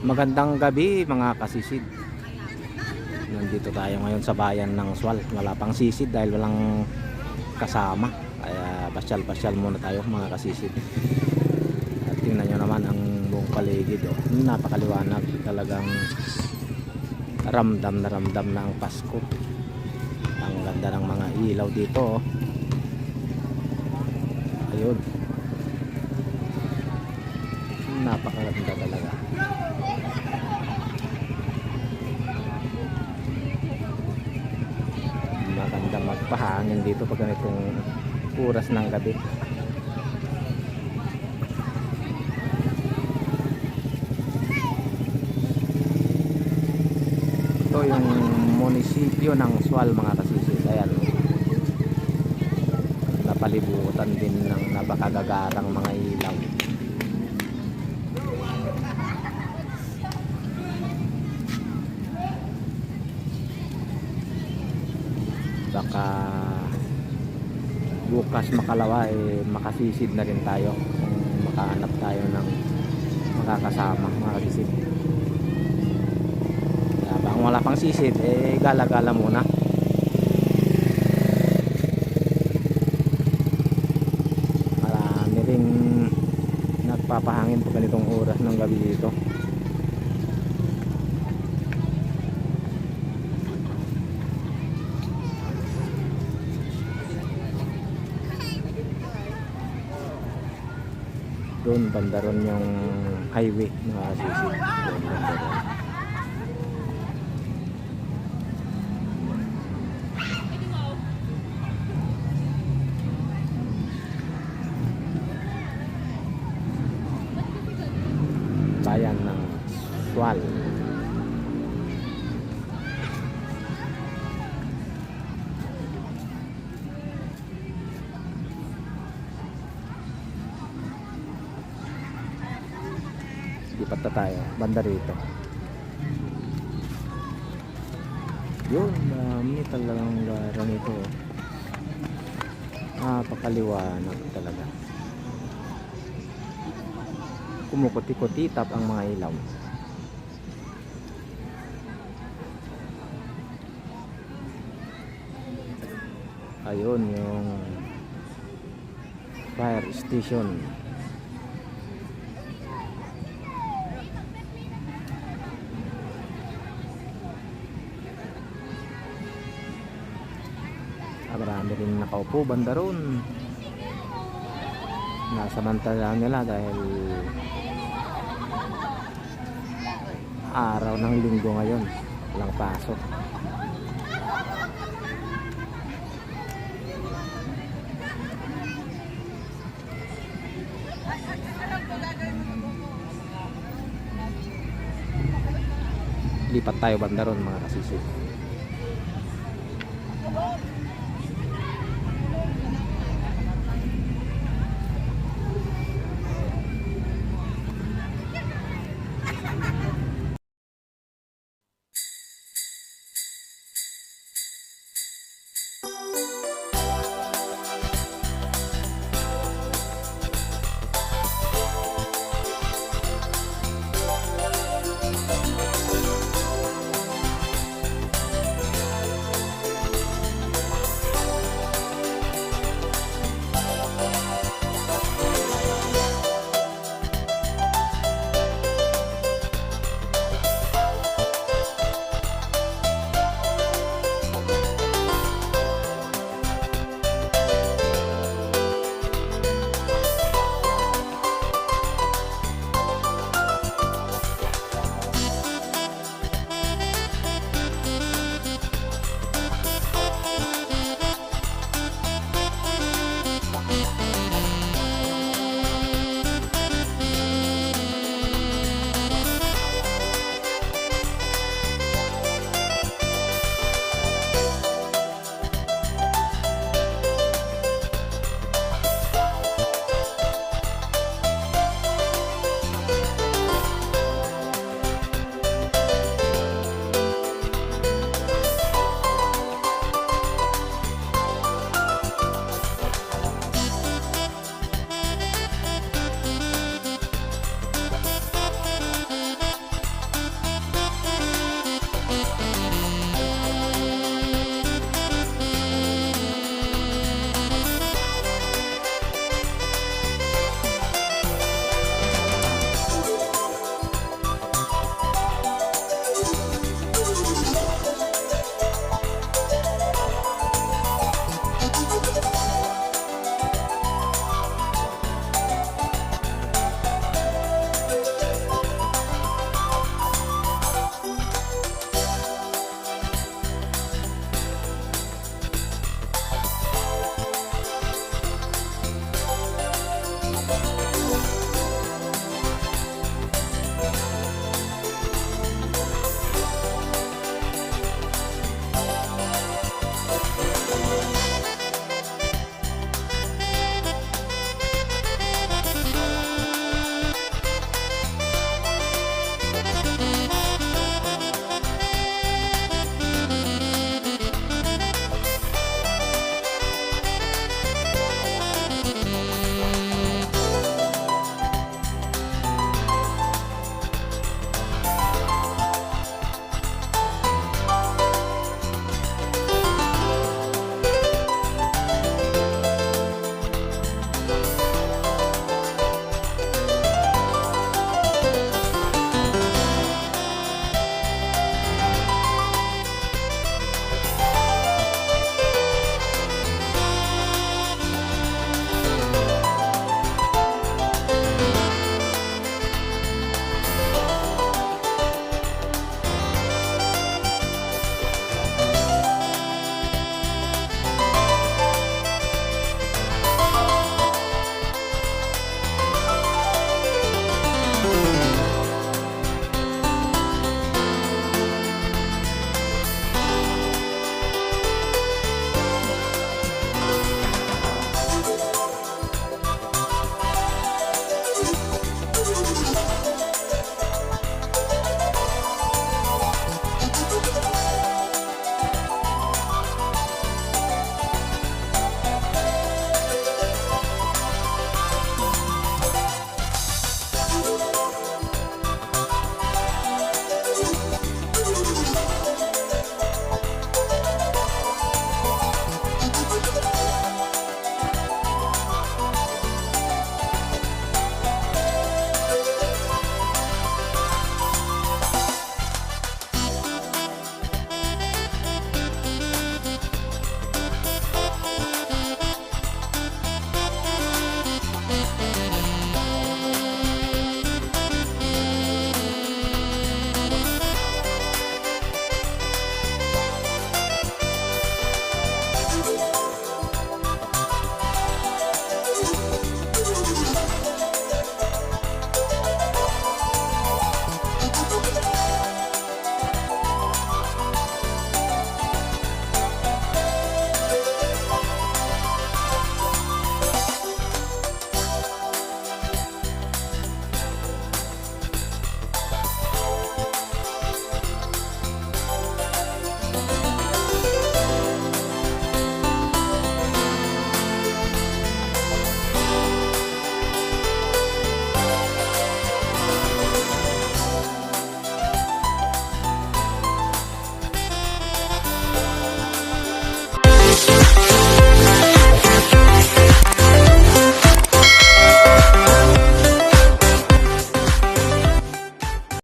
Magandang gabi mga kasisid. Nandito tayo ngayon sa bayan ng Sual. Wala pang sisid dahil walang kasama. Kaya pasyal-pasyal muna tayo mga kasisid. At tingnan nyo naman ang buong paligid. Oh. Napakaliwanag. Talagang ramdam na ang Pasko. Ang ganda ng mga ilaw dito. Oh. Ayun. Napakaganda talaga. Maganda magpahangin dito pag ganitong oras ng gabi. Ito yung munisipyo ng Sual mga kasisid. Ayan, napalibutan din ng napakagagarang mga ilaw. Baka bukas makalawa makasisid na rin tayo kung makahanap tayo ng makakasama mga kasisid. Kaya bang wala pang sisid gala-gala muna. Marami ring nagpapahangin pag ganitong oras ng gabi dito. Doon bandaron yung highway na sisid. Doon bandaron. Bayan ng Sual. Lipat na tayo banda rito. Yun, dami talagang garang ito. Napakaliwanag talaga. Kumukuti-kutitap ang mga ilaw. Ayun yung fire station. Marami rin nakaupo banda ron. Nasamantala nila dahil araw ng linggo ngayon, walang pasok. Lipat tayo banda ron mga kasisid.